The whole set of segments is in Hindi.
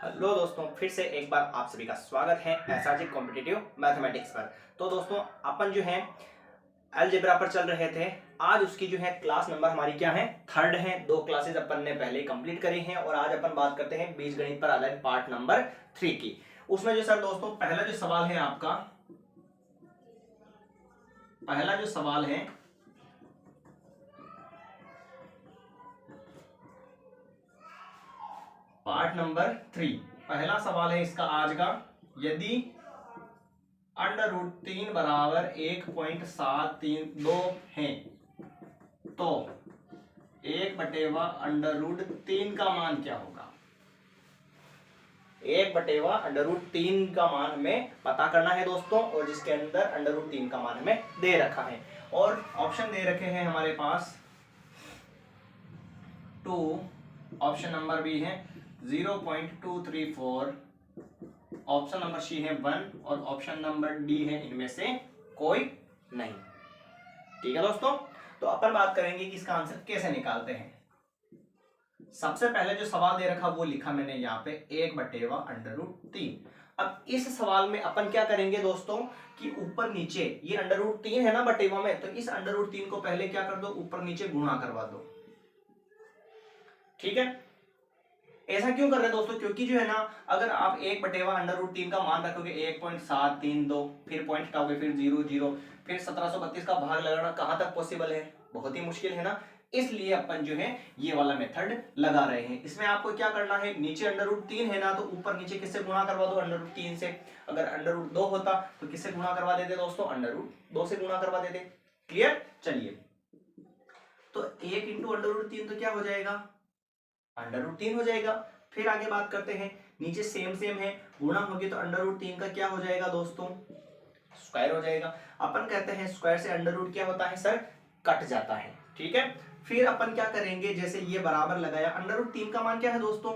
हेलो दोस्तों, फिर से एक बार आप सभी का स्वागत है एसआरजी कॉम्पिटिटिव मैथमेटिक्स पर। तो दोस्तों अपन जो है अलजेब्रा पर चल रहे थे। आज उसकी जो है क्लास नंबर हमारी क्या है, थर्ड है। 2 क्लासेस अपन ने पहले कंप्लीट करी हैं और आज अपन बात करते हैं बीजगणित पर आधारित पार्ट नंबर 3 की। उसमें जो सर दोस्तों पहला जो सवाल है आपका, पहला जो सवाल है पार्ट नंबर 3, पहला सवाल है इसका आज का। यदि √3 बराबर 1.732 है तो 1/√3 का मान क्या होगा। 1/√3 का मान हमें पता करना है दोस्तों, और जिसके अंदर √3 का मान हमें दे रखा है और ऑप्शन दे रखे हैं हमारे पास 2, ऑप्शन नंबर बी है 0.234, ऑप्शन नंबर सी है 1 और ऑप्शन नंबर डी है इनमें से कोई नहीं। ठीक है दोस्तों, तो अपन बात करेंगे कि इसका आंसर कैसे निकालते हैं। सबसे पहले जो सवाल दे रखा वो लिखा मैंने यहाँ पे 1/√3। अब इस सवाल में अपन क्या करेंगे दोस्तों कि ऊपर नीचे ये √3 है ना बटेवा में, तो इस √3 को पहले क्या कर दो, ऊपर नीचे गुणा करवा दो। ठीक है, ऐसा क्यों कर रहे हैं दोस्तों, क्योंकि जो है ना अगर आप 1/√3 का मान रखोगे 1.732, फिर पॉइंट हटाओगे, फिर 0 फिर 1732 का भाग लगाना कहां तक पॉसिबल है, बहुत ही मुश्किल है ना। इसलिए अपन जो है ये वाला मेथड लगा रहे हैं। इसमें आपको क्या करना है, नीचे √3 है ना तो ऊपर नीचे किससे गुणा करवा दो, √3 से। अगर √2 होता तो किससे गुणा करवा देते दोस्तों, √2 से गुणा करवा देते। क्लियर, चलिए तो 1 × √3 तो क्या हो जाएगा, √3 हो जाएगा। फिर आगे बात करते हैं, नीचे सेम है, गुणा होगी तो √3 का क्या हो जाएगा दोस्तों, स्क्वायर हो जाएगा। अपन कहते हैं स्क्वायर से √ क्या होता है सर, कट जाता है। ठीक है, फिर अपन क्या करेंगे, जैसे ये बराबर लगाया, √3 का मान क्या है दोस्तों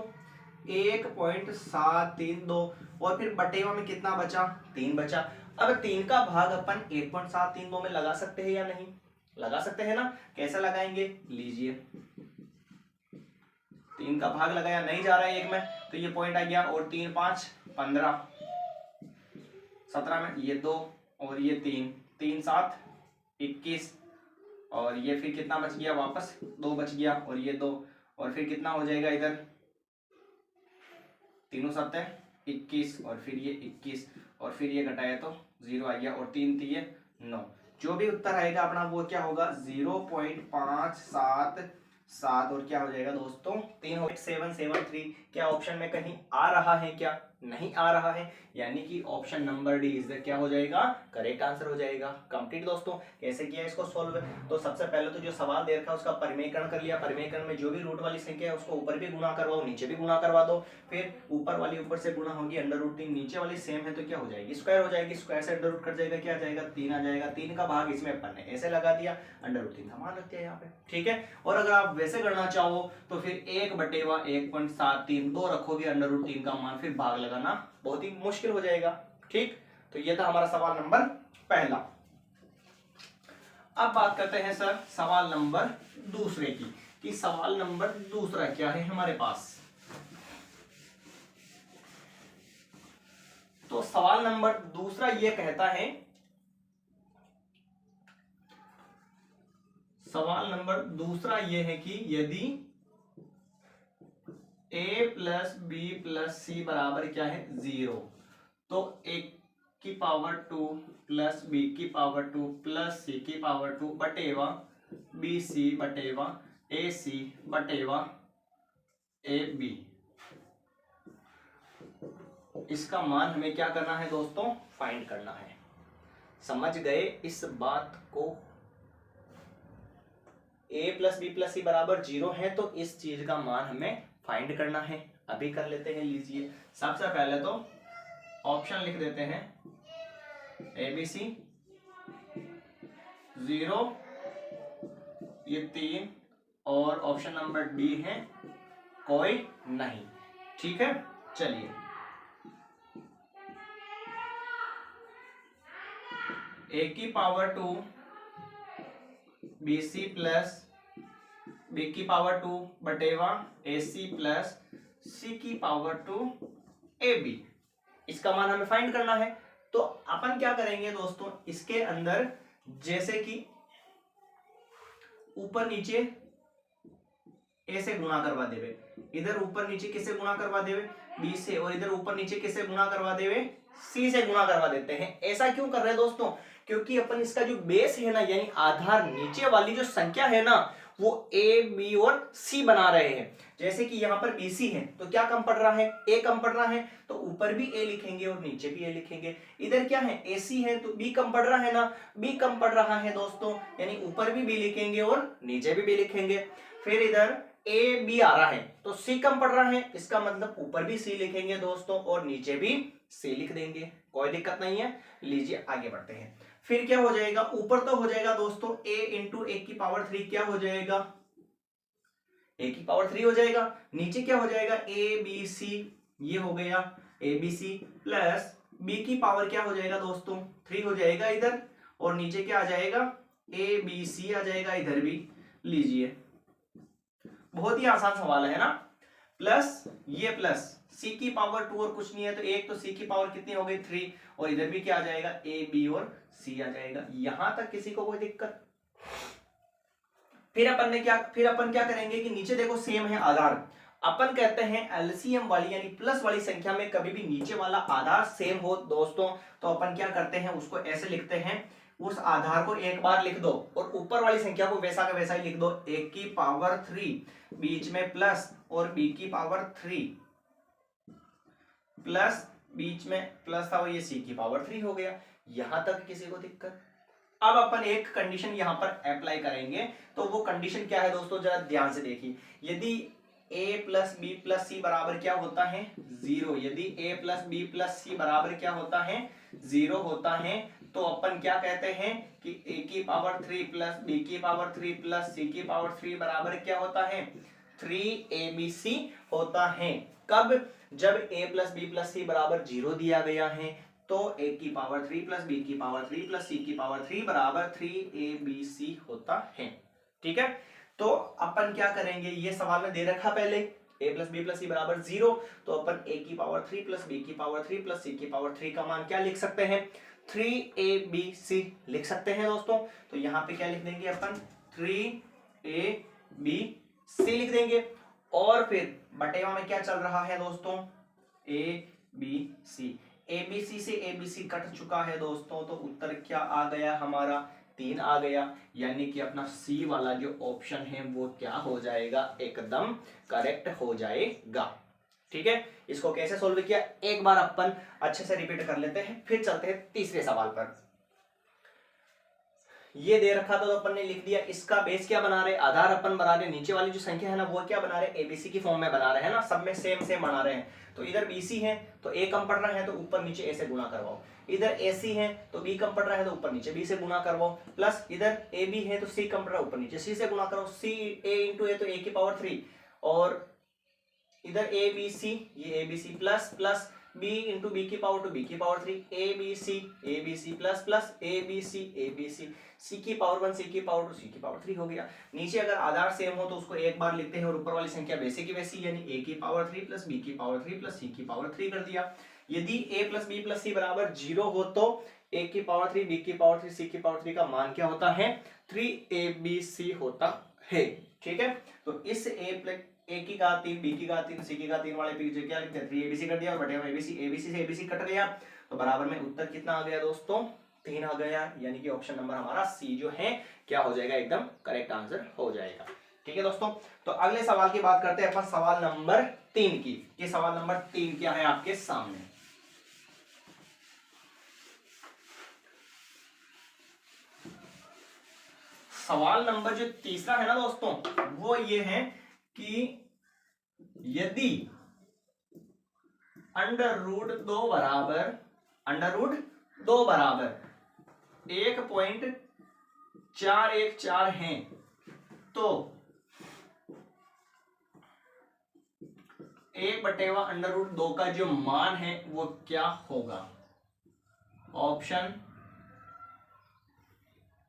1.732 और फिर बटेवा में कितना बचा, 3 बचा। अब 3 का भाग अपन 1.732 में लगा सकते हैं या नहीं, लगा सकते हैं ना। कैसे लगाएंगे, लीजिए 3 का भाग लगाया, नहीं जा रहा है 1 में तो ये पॉइंट आ गया, और 3 5 15 17 में ये 2 और ये 3 3 7 21 और ये फिर कितना बच गया, वापस 2 बच गया और ये 2 और फिर कितना हो जाएगा इधर, 3 7 21 और फिर ये 21 और फिर ये घटाया तो 0 आ गया और 3 3 9। जो भी उत्तर आएगा अपना वो क्या होगा, 0.577 और क्या हो जाएगा दोस्तों 3.773। क्या ऑप्शन में कहीं आ रहा है, क्या नहीं आ रहा है, यानी कि ऑप्शन नंबर डी इज क्या हो जाएगा, करेक्ट आंसर हो जाएगा। कंप्लीट दोस्तों, कैसे किया इसको सॉल्व, तो सबसे पहले तो जो सवाल दे रखा है उसका परिमेयकरण कर लिया। परिमेयकरण में जो भी रूट वाली संख्या है उसको ऊपर भी गुणा करवाओ, नीचे भी गुणा करवा दो। फिर ऊपर वाली ऊपर से गुणा होगी, √3 नीचे वाली सेम है तो क्या हो जाएगी, स्क्वायर हो जाएगी। स्क्वायर से √ कट जाएगा, क्या आ जाएगा, 3 आ जाएगा। 3 का भाग इसमें अपन ने ऐसे लगा दिया, √3 का मान रख दिया यहाँ पे। ठीक है, और अगर आप वैसे करना चाहो तो फिर 1/1.732 रखोगे, √3 का मान, फिर भाग लगाना बहुत ही मुश्किल हो जाएगा। ठीक, तो ये था हमारा सवाल नंबर पहला। अब बात करते हैं सर सवाल नंबर दूसरे की, कि सवाल नंबर दूसरा क्या है हमारे पास। तो सवाल नंबर दूसरा ये कहता है, सवाल नंबर दूसरा ये है कि यदि a + b + c बराबर क्या है 0, तो a⁻² + b⁻² + c⁻² बटेवा bc बटेवा ac बटेवा ab, इसका मान हमें क्या करना है दोस्तों, फाइंड करना है। समझ गए इस बात को, a + b + c बराबर 0 है तो इस चीज का मान हमें फाइंड करना है। अभी कर लेते हैं, लीजिए सबसे पहले तो ऑप्शन लिख देते हैं, ABC 0, ये 3 और ऑप्शन नंबर डी है कोई नहीं। ठीक है, चलिए a⁻² BC + b⁻² बटेवा AC + c⁻² ए बी, इसका मान हमें फाइंड करना है। तो अपन क्या करेंगे दोस्तों, इसके अंदर जैसे कि ऊपर नीचे ए से गुणा करवा देवे, इधर ऊपर नीचे किससे गुणा करवा देवे, बी से, और इधर ऊपर नीचे किससे गुणा करवा देवे, सी से गुणा करवा देते हैं। ऐसा क्यों कर रहे हैं दोस्तों, क्योंकि अपन इसका जो बेस है ना, यानी आधार नीचे वाली जो संख्या है ना, वो ए बी और सी बना रहे हैं। जैसे कि यहाँ पर बी सी है तो क्या कम पड़ रहा है, ए कम पड़ रहा है, तो ऊपर भी ए लिखेंगे और नीचे भी ए लिखेंगे। इधर क्या है, ए सी है तो बी कम पड़ रहा है ना, बी कम पड़ रहा है दोस्तों, यानी ऊपर भी बी लिखेंगे और नीचे भी बी लिखेंगे। फिर इधर ए बी आ रहा है तो सी कम पड़ रहा है, इसका मतलब ऊपर भी सी लिखेंगे दोस्तों और नीचे भी सी लिख देंगे, कोई दिक्कत नहीं है। लीजिए आगे बढ़ते हैं। फिर क्या हो जाएगा, ऊपर तो हो जाएगा दोस्तों a इंटू ए की पावर 3, क्या हो जाएगा, a की पावर 3 हो जाएगा। नीचे क्या हो जाएगा, ए बी सी, ये हो गया A B C, plus b की पावर क्या हो जाएगा दोस्तों, 3 हो जाएगा इधर, और नीचे क्या आ जाएगा, ए बी सी आ जाएगा इधर भी। लीजिए बहुत ही आसान सवाल है ना। प्लस ये प्लस c की पावर 2 और कुछ नहीं है तो एक, तो c की पावर कितनी हो गई 3, और इधर भी क्या आ जाएगा, a b और c आ जाएगा। यहां तक किसी को कोई दिक्कत। फिर अपन क्या करेंगे कि नीचे देखो सेम है आधार, अपन कहते हैं एलसीएम वाली यानी प्लस वाली संख्या में कभी भी नीचे वाला आधार सेम हो दोस्तों, तो अपन क्या करते हैं, उसको ऐसे लिखते हैं, उस आधार को एक बार लिख दो और ऊपर वाली संख्या को वैसा का वैसा ही लिख दो, a की पावर 3 बीच में प्लस और b की पावर 3 प्लस, बीच में प्लस था वो, ये c की पावर 3 हो गया। यहां तक किसी को दिक्कत। अब अपन एक कंडीशन यहां पर अप्लाई करेंगे, तो वो कंडीशन क्या है दोस्तों, जरा ध्यान से देखिए। यदि a प्लस बी प्लस सी बराबर क्या होता है, 0, यदि a प्लस बी प्लस सी बराबर क्या होता है, 0 होता है, तो अपन क्या कहते हैं कि a की पावर 3 प्लस b की पावर 3 प्लस c की पावर 3 बराबर क्या होता है, 3abc होता है। कब, जब a प्लस बी प्लस सी बराबर 0 दिया गया है, तो a की पावर 3 प्लस b की पावर 3 प्लस c की पावर 3 बराबर 3abc होता है। ठीक है, तो अपन क्या करेंगे, ये सवाल में दे रखा पहले a प्लस बी प्लस सी बराबर 0, तो अपन a की पावर 3 प्लस b की पावर 3 प्लस c की पावर 3 का मान क्या लिख सकते हैं, 3abc लिख सकते हैं दोस्तों। तो यहाँ पे क्या लिख देंगे अपन, 3abc लिख देंगे। और फिर बटेवा में क्या चल रहा है दोस्तों, abc, abc से abc कट चुका है दोस्तों, तो उत्तर क्या आ गया हमारा, 3 आ गया। यानी कि अपना सी वाला जो ऑप्शन है वो क्या हो जाएगा, एकदम करेक्ट हो जाएगा। ठीक है, इसको कैसे सोल्व किया एक बार अपन अच्छे से रिपीट कर लेते हैं, फिर चलते हैं तीसरे सवाल पर। ये दे रखा था तो अपन ने लिख दिया, इसका बेस क्या बना रहे, आधार अपन बना रहे, नीचे वाली जो संख्या है ना वो क्या बना रहे, एबीसी की फॉर्म में बना रहे हैं ना, सब में सेम सेम बना रहे हैं। तो इधर बीसी है तो ए कम पड़ रहा है तो ऊपर नीचे ए से गुणा करवाओ, इधर एसी है तो बी कम पड़ रहा है तो ऊपर नीचे बी से गुणा करवाओ, प्लस इधर ए बी है तो सी कम पड़ रहा है ऊपर नीचे सी से गुणा करो, सी ए इंटू ए तो ए की पावर 3, और इधर ए बी सी, ये A B C plus plus b into B की पावर 2 बी की power 3, A B C plus plus A B C C की पावर 1 सी की पावर 2 सी की पावर 3 हो गया। नीचे अगर आधार सेम हो तो उसको एक बार लिखते हैं और ऊपर वाली संख्या वैसे की वैसी, यानी a की पावर 3 प्लस बी की पावर 3 प्लस सी की पावर 3 कर दिया। यदि a प्लस बी प्लस सी बराबर 0 हो तो a की पावर 3 बी की पावर 3 सी की पावर 3 का मान क्या होता है, 3abc होता है। ठीक है, तो इस a की घात 3 b की घात 3 c की घात 3 वाले पे क्या लिखते हैं, 3abc कर दिया और बटे में abc से abc कट गया, तो बराबर में उत्तर कितना आ गया दोस्तों, 3 आ गया। यानी कि ऑप्शन नंबर हमारा सी जो है क्या हो जाएगा, एकदम करेक्ट आंसर हो जाएगा। ठीक है दोस्तों, तो अगले सवाल की बात करते हैं अपन सवाल नंबर 3 की। ये सवाल नंबर 3 क्या है आपके सामने, सवाल नंबर जो तीसरा है ना दोस्तों, वो ये है कि यदि अंडर रूट 2 बराबर 1.414 हैं तो 1/√2 का जो मान है वो क्या होगा।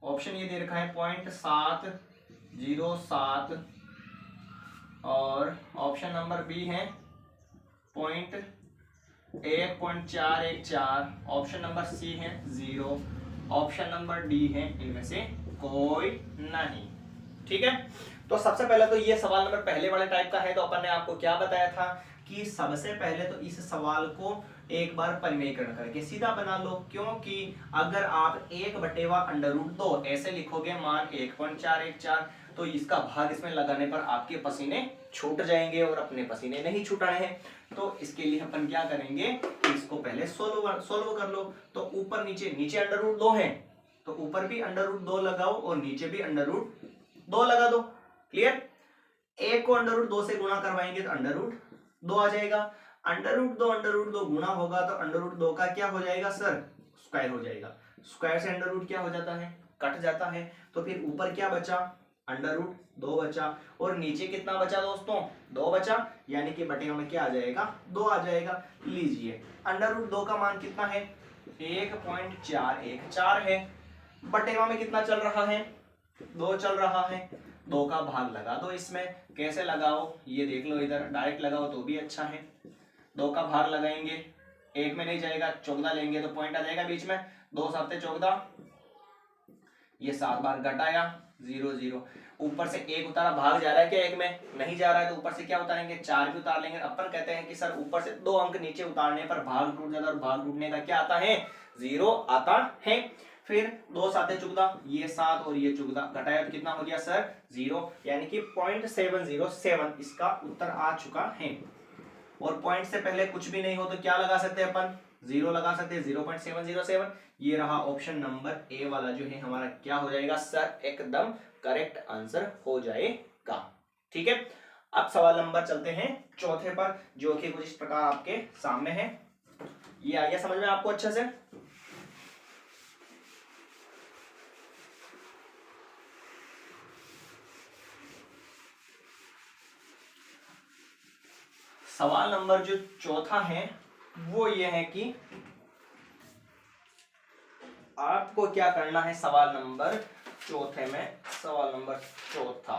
ऑप्शन ये दे रखा है 0.707 और ऑप्शन नंबर बी है 0.7 1.414, ऑप्शन नंबर सी है 0, ऑप्शन नंबर डी है इनमें से कोई नहीं। ठीक है, तो सबसे पहले तो ये सवाल नंबर पहले वाले टाइप का है, तो अपन ने आपको क्या बताया था कि सबसे पहले तो इस सवाल को एक बार परिमेयकरण करके सीधा बना लो, क्योंकि अगर आप 1/√2 ऐसे लिखोगे मान 1.414, तो इसका भाग इसमें लगाने पर आपके पसीने छूट जाएंगे और अपने पसीने नहीं छुटाने हैं। तो इसके लिए अपन क्या करेंगे, इसको पहले सोल्व कर लो। तो ऊपर नीचे, नीचे √2 है तो ऊपर भी √2 लगाओ और नीचे भी √2 लगा दो। क्लियर, एक को √2 से गुणा करवाएंगे तो √2 आ जाएगा। √2 गुणा होगा तो √2 का क्या हो जाएगा सर, स्क्वायर हो जाएगा। स्क्वायर से √ क्या हो जाता है, कट जाता है। तो फिर ऊपर क्या बचा, √2 बचा, और नीचे कितना बचा दोस्तों, 2 बचा, यानी कि बटे में क्या आ जाएगा, 2 आ जाएगा। लीजिए √2 का मान कितना है, 1.414 है, बटेवा में कितना चल रहा है, 2 चल रहा है। 2 का भाग लगा दो इसमें, कैसे लगाओ ये देख लो, इधर डायरेक्ट लगाओ तो भी अच्छा है। 2 का भाग लगाएंगे, 1 में नहीं जाएगा, 14 लेंगे तो पॉइंट आ जाएगा बीच में, 2 7 14, ये 7 बार घटाया 0 0, ऊपर से 1 उतारा, भाग जा रहा है क्या 1 में, नहीं जा रहा है, तो ऊपर से क्या उतारेंगे, 4 भी उतार लेंगे। अपन कहते हैं कि सर ऊपर से 2 अंक नीचे उतारने पर भाग टूट जाता है, और भाग टूटने का क्या आता है, 0 आता है। फिर 2 7 14, ये 7 और ये 14 घटाया तो कितना हो गया सर, 0, यानी कि 0.707 इसका उत्तर आ चुका है। और पॉइंट से पहले कुछ भी नहीं हो तो क्या लगा सकते हैं अपन, 0 लगा सकते हैं, 0.707। ये रहा ऑप्शन नंबर ए वाला जो है हमारा क्या हो जाएगा सर, एकदम करेक्ट आंसर हो जाएगा। ठीक है, अब सवाल नंबर चलते हैं चौथे पर, जो कि कुछ इस प्रकार आपके सामने है। ये आ गया समझ में आपको अच्छे से। सवाल नंबर जो चौथा है वो ये है कि आपको क्या करना है। सवाल नंबर चौथे में, सवाल नंबर चौथा,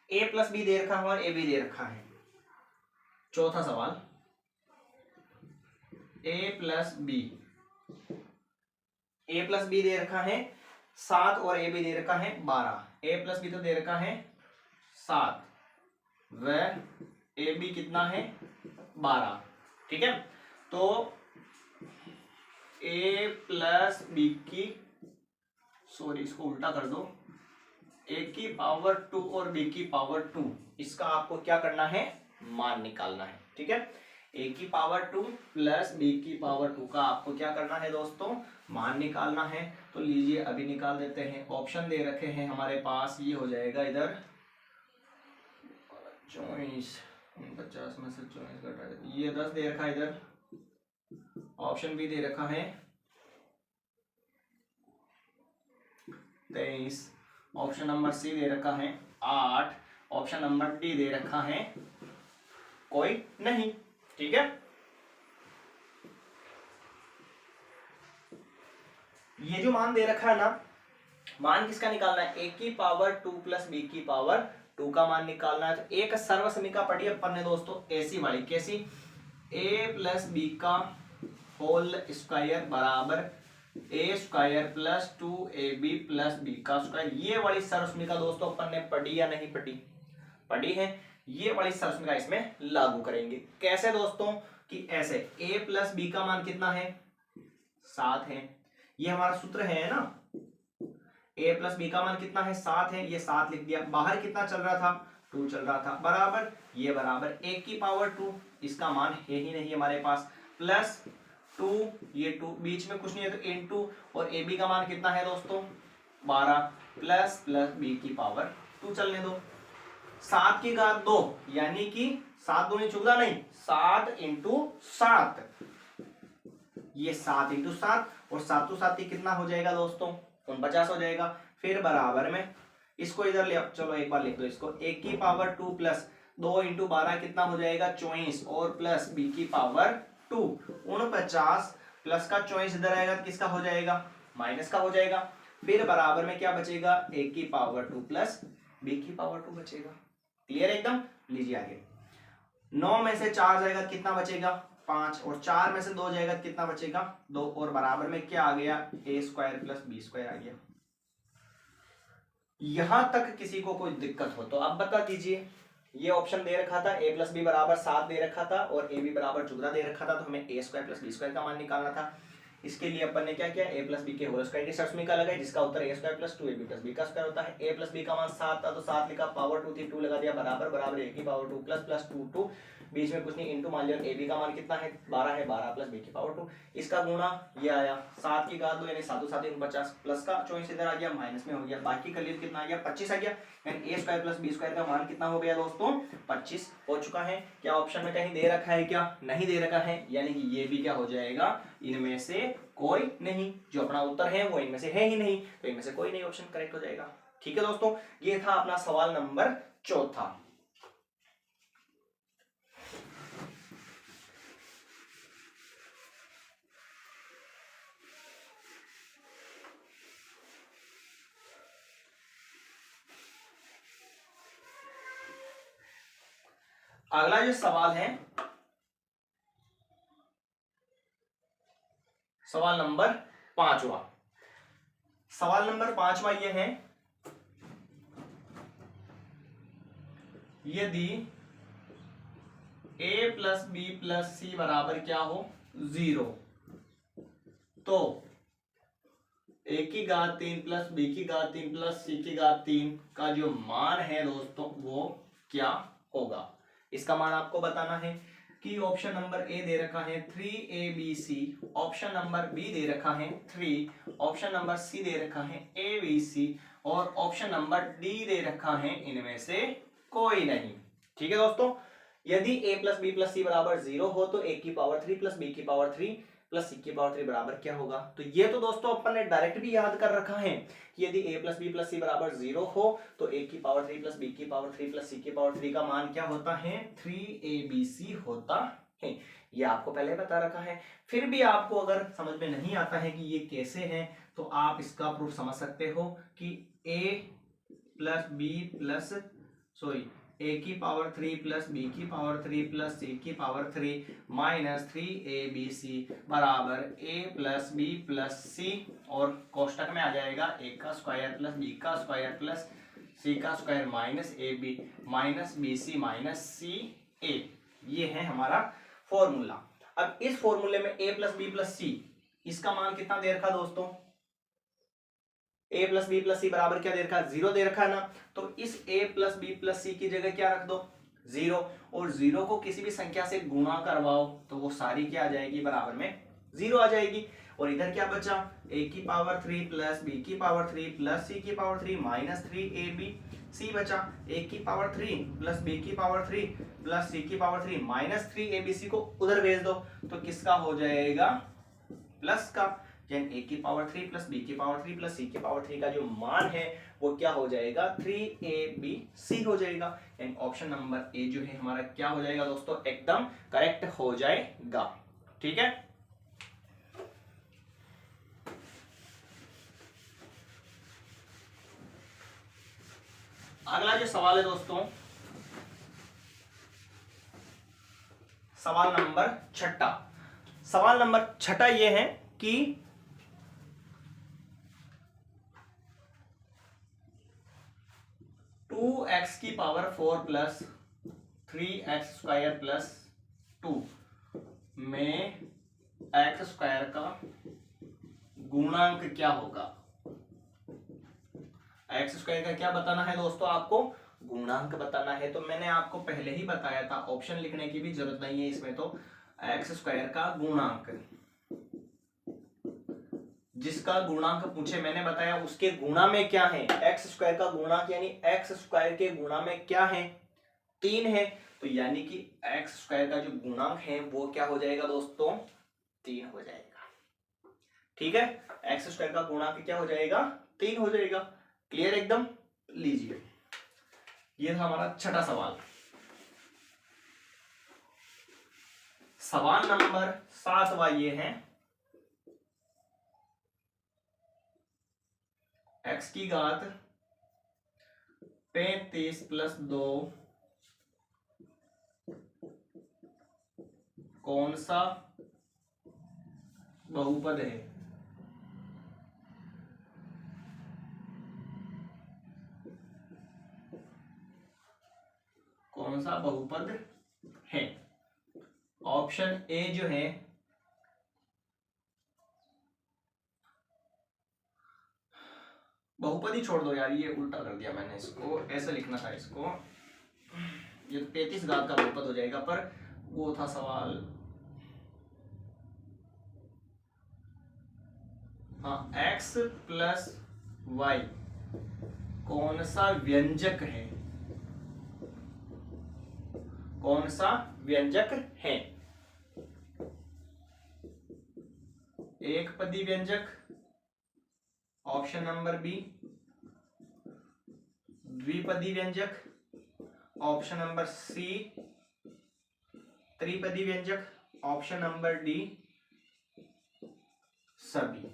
a+b दे रखा है और ab दे रखा है। चौथा सवाल a+b दे रखा है 7 और ab दे रखा है 12। a+b तो दे रखा है 7 व ab कितना है 12। ठीक है, तो a+b की, सॉरी इसको उल्टा कर दो, a की पावर 2 और b की पावर 2, इसका आपको क्या करना है, मान निकालना है। ठीक है, a की पावर 2 प्लस b की पावर 2 का आपको क्या करना है दोस्तों, मान निकालना है। तो लीजिए अभी निकाल देते हैं। ऑप्शन दे रखे हैं हमारे पास, ये हो जाएगा इधर 24, 50 में से 24 घटा, ये 10 दे रखा है इधर। ऑप्शन बी दे रखा है 23, ऑप्शन नंबर सी दे रखा है 8, ऑप्शन नंबर डी दे रखा है कोई नहीं। ठीक है, ये जो मान दे रखा है ना, मान किसका निकालना है, a की पावर 2 प्लस b की पावर 2 का मान निकालना है। तो एक सर्वसमीका पढ़ी अपन ने दोस्तों, ऐसी वाली, कैसी, a+b का होल स्क्वायर बराबर a² plus 2ab plus b का स्क्वायर। ये वाली सर्वसमीका दोस्तों अपन ने पढ़ी या नहीं पढ़ी, पढ़ी है। ये वाली सर्वसमीका इसमें लागू करेंगे। कैसे दोस्तों, कि ऐसे a+b का मान कितना है, 7 है, ये हमारा सूत्र है ना, a+b का मान कितना है, 7 है, ये 7 लिख दिया। बाहर कितना चल रहा था, 2 चल रहा था, बराबर ये बराबर 1 की पावर 2, इसका मान है ही नहीं हमारे पास, प्लस 2, ये 2 बीच में कुछ नहीं है तो इनटू, और ab का मान कितना है दोस्तों 12, प्लस प्लस b की पावर 2 चलने दो। 7 की घात 2, यानी कि 7 दूनी 14 नहीं, 7 × 7, ये 7 × 7, और 7 तो 7 कितना हो जाएगा दोस्तों, 49 हो जाएगा। फिर बराबर में इसको इधर ले, चलो एक बार लिख दो इसको, 1 की पावर 2 प्लस 2 × 12 कितना हो जाएगा 24, और प्लस b की पावर 2, 49 प्लस का 24 इधर आएगा तो किसका हो जाएगा, माइनस का हो जाएगा। फिर बराबर में क्या बचेगा, 1 की पावर 2 प्लस b की पावर 2 बचेगा। क्लियर एकदम। लीजिए आगे, 9 में से 4 जाएगा कितना बचेगा, 5 और 4 में से 2 जाएगा तो कितना बचेगा 2 और बराबर में क्या आ गया a square plus B square आ गया। यहां तक किसी को कोई दिक्कत हो तो आप बता दीजिए। ये ऑप्शन दे रखा था a प्लस बी बराबर 7 दे रखा था और ए बी बराबर 14 दे रखा था, तो हमें a square plus B square का मान निकालना था। इसके लिए अपन ने क्या किया a प्लस बी के होल स्क्वायर की समीकरण लगाई जिसका उत्तर a square plus 2ab plus B का स्क्वायर होता है। a प्लस बी का मान 7 था तो 7 लिखा, पावर 2 थी 2 लगा दिया, बराबर बराबर a की पावर 2 प्लस प्लस 2 2 बीच में कुछ नहीं इंटू मान लिया। ए बी का मान कितना है 12 है, 12 प्लस बी की पावर 2 इसका गुणा ये आया 7 की घात 2 यानी 7 7 49 प्लस का 24 इधर आ गया माइनस में हो गया, बाकी कर लिए कितना आ गया 25 आ गया। यानी a square plus B square का मान कितना हो गया दोस्तों 25 हो चुका है। क्या ऑप्शन में कहीं दे रखा है क्या नहीं दे रखा है, यानी कि ये भी क्या हो जाएगा इनमें से कोई नहीं, जो अपना उत्तर है वो इनमें से है ही नहीं, तो इनमें से कोई नहीं ऑप्शन करेक्ट हो जाएगा। ठीक है दोस्तों, ये था अपना सवाल नंबर 4। अगला जो सवाल है सवाल नंबर 5। सवाल नंबर 5 ये है, यदि a प्लस बी प्लस सी बराबर क्या हो 0 तो a की घात 3 प्लस बी की घात 3 प्लस सी की घात 3 का जो मान है दोस्तों वो क्या होगा। इसका मान आपको बताना है कि ऑप्शन नंबर ए दे रखा है 3abc, ऑप्शन नंबर बी दे रखा है 3, ऑप्शन नंबर सी दे रखा है abc और ऑप्शन नंबर डी दे रखा है इनमें से कोई नहीं। ठीक है दोस्तों, यदि a प्लस बी प्लस सी बराबर 0 हो तो a की पावर 3 प्लस b की पावर 3 प्लस सी की पावर 3 बराबर क्या होगा। तो ये तो दोस्तों अपन ने डायरेक्ट भी याद कर रखा है कि यदि a प्लस बी प्लस सी बराबर 0 हो तो a की पावर 3 प्लस b की पावर 3 प्लस सी की पावर 3 का मान क्या होता है 3abc होता है। ये आपको पहले बता रखा है। फिर भी आपको अगर समझ में नहीं आता है कि ये कैसे है तो आप इसका प्रूफ समझ सकते हो कि a plus B plus sorry a की पावर 3 प्लस बी की पावर 3 प्लस सी की पावर 3 माइनस 3abc बराबर a plus B plus C और कोष्टक में आ जाएगा a का स्क्वायर प्लस b का स्क्वायर प्लस c का square minus ab minus bc minus C a। ये है हमारा फॉर्मूला। अब इस फॉर्मूले में a प्लस बी प्लस सी इसका मान कितना दे रखा दोस्तों a प्लस बी प्लस सी बराबर क्या दे रखा 0 दे रखा है ना, तो इस a plus B plus C की जगह क्या रख दो 0 और 0 को किसी भी संख्या से गुणा करवाओ तो वो सारी क्या आ जाएगी बराबर में 0 आ जाएगी। और इधर क्या बचा a की पावर 3 प्लस b की पावर 3 प्लस c की पावर 3 माइनस 3abc बचा, a की पावर 3 प्लस b की पावर 3 प्लस c की पावर 3 माइनस 3abc को उधर भेज दो तो किसका हो जाएगा प्लस का, यानी a की पावर 3 प्लस b की पावर 3 प्लस c की पावर 3 का जो मान है वो क्या हो जाएगा 3abc हो जाएगा। यानी ऑप्शन नंबर ए जो है हमारा क्या हो जाएगा दोस्तों एकदम करेक्ट हो जाएगा। ठीक है, अगला जो सवाल है दोस्तों सवाल नंबर 6। सवाल नंबर 6 ये है कि टू एक्स की power 4 plus 3x square plus 2 में एक्स स्क्वायर का गुणांक क्या होगा। एक्स स्क्वायर का क्या बताना है दोस्तों आपको गुणांक बताना है। तो मैंने आपको पहले ही बताया था, ऑप्शन लिखने की भी जरूरत नहीं है इसमें, तो एक्स स्क्वायर का गुणांक जिसका गुणांक पूछे मैंने बताया उसके गुणा में क्या है, एक्स स्क्वायर का गुणांक यानी एक्स स्क्वायर के गुणा में क्या है 3 है, तो यानी कि एक्स स्क्वायर का जो गुणांक है वो क्या हो जाएगा दोस्तों 3 हो जाएगा। ठीक है, एक्स स्क्वायर का गुणांक क्या हो जाएगा 3 हो जाएगा। क्लियर एकदम, लीजिए ये था हमारा 6 सवाल। सवाल नंबर 7 ये है x की घात 35 प्लस 2 कौन सा बहुपद है? कौन सा बहुपद है? ऑप्शन ए जो है बहुपद ही छोड़ दो यार, ये उल्टा कर दिया मैंने, इसको ऐसे लिखना था, इसको ये 33 घात का बहुपद हो जाएगा, पर वो था सवाल। हाँ, x प्लस वाई कौन सा व्यंजक है? कौन सा व्यंजक है? एक पदी व्यंजक, ऑप्शन नंबर बी द्विपदी व्यंजक, ऑप्शन नंबर सी त्रिपदी व्यंजक, ऑप्शन नंबर डी सभी।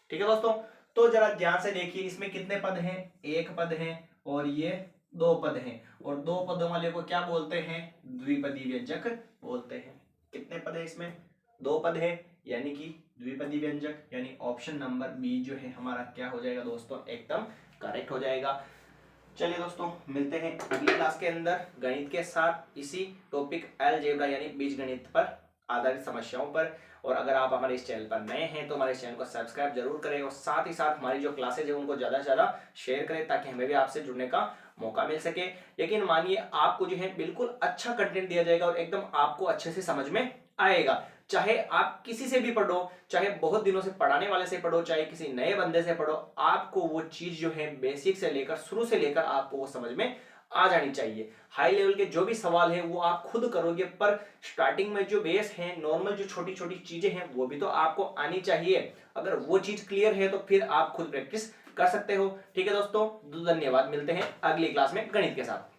ठीक है दोस्तों, तो जरा ध्यान से देखिए, इसमें कितने पद हैं? एक पद है और ये दो पद हैं, और दो पदों वाले को क्या बोलते हैं? द्विपदी व्यंजक बोलते हैं। कितने पद है इसमें? दो पद है, यानी कि द्विपदी व्यंजक, यानी ऑप्शन नंबर बी जो है हमारा क्या हो जाएगा दोस्तों? एकदम करेक्ट हो जाएगा। चलिए दोस्तों, मिलते हैं अगली क्लास के अंदर गणित के साथ, इसी टॉपिक अलजेब्रा यानी बीजगणित पर आधारित समस्याओं पर। और अगर आप हमारे इस चैनल पर नए हैं तो हमारे चैनल को सब्सक्राइब जरूर करें, और साथ ही साथ हमारी जो क्लासेज है उनको ज्यादा से ज्यादा शेयर करें, ताकि हमें भी आपसे जुड़ने का मौका मिल सके। यकीन मानिए आपको जो है बिल्कुल अच्छा कंटेंट दिया जाएगा और एकदम आपको अच्छे से समझ में आएगा। चाहे आप किसी से भी पढ़ो, चाहे बहुत दिनों से पढ़ाने वाले से पढ़ो, चाहे किसी नए बंदे से पढ़ो, आपको वो चीज जो है बेसिक से लेकर, शुरू से लेकर आपको वो समझ में आ जानी चाहिए। हाई लेवल के जो भी सवाल है वो आप खुद करोगे, पर स्टार्टिंग में जो बेस है, नॉर्मल जो छोटी छोटी चीजें हैं वो भी तो आपको आनी चाहिए। अगर वो चीज क्लियर है तो फिर आप खुद प्रैक्टिस कर सकते हो। ठीक है दोस्तों, धन्यवाद, मिलते हैं अगली क्लास में गणित के साथ।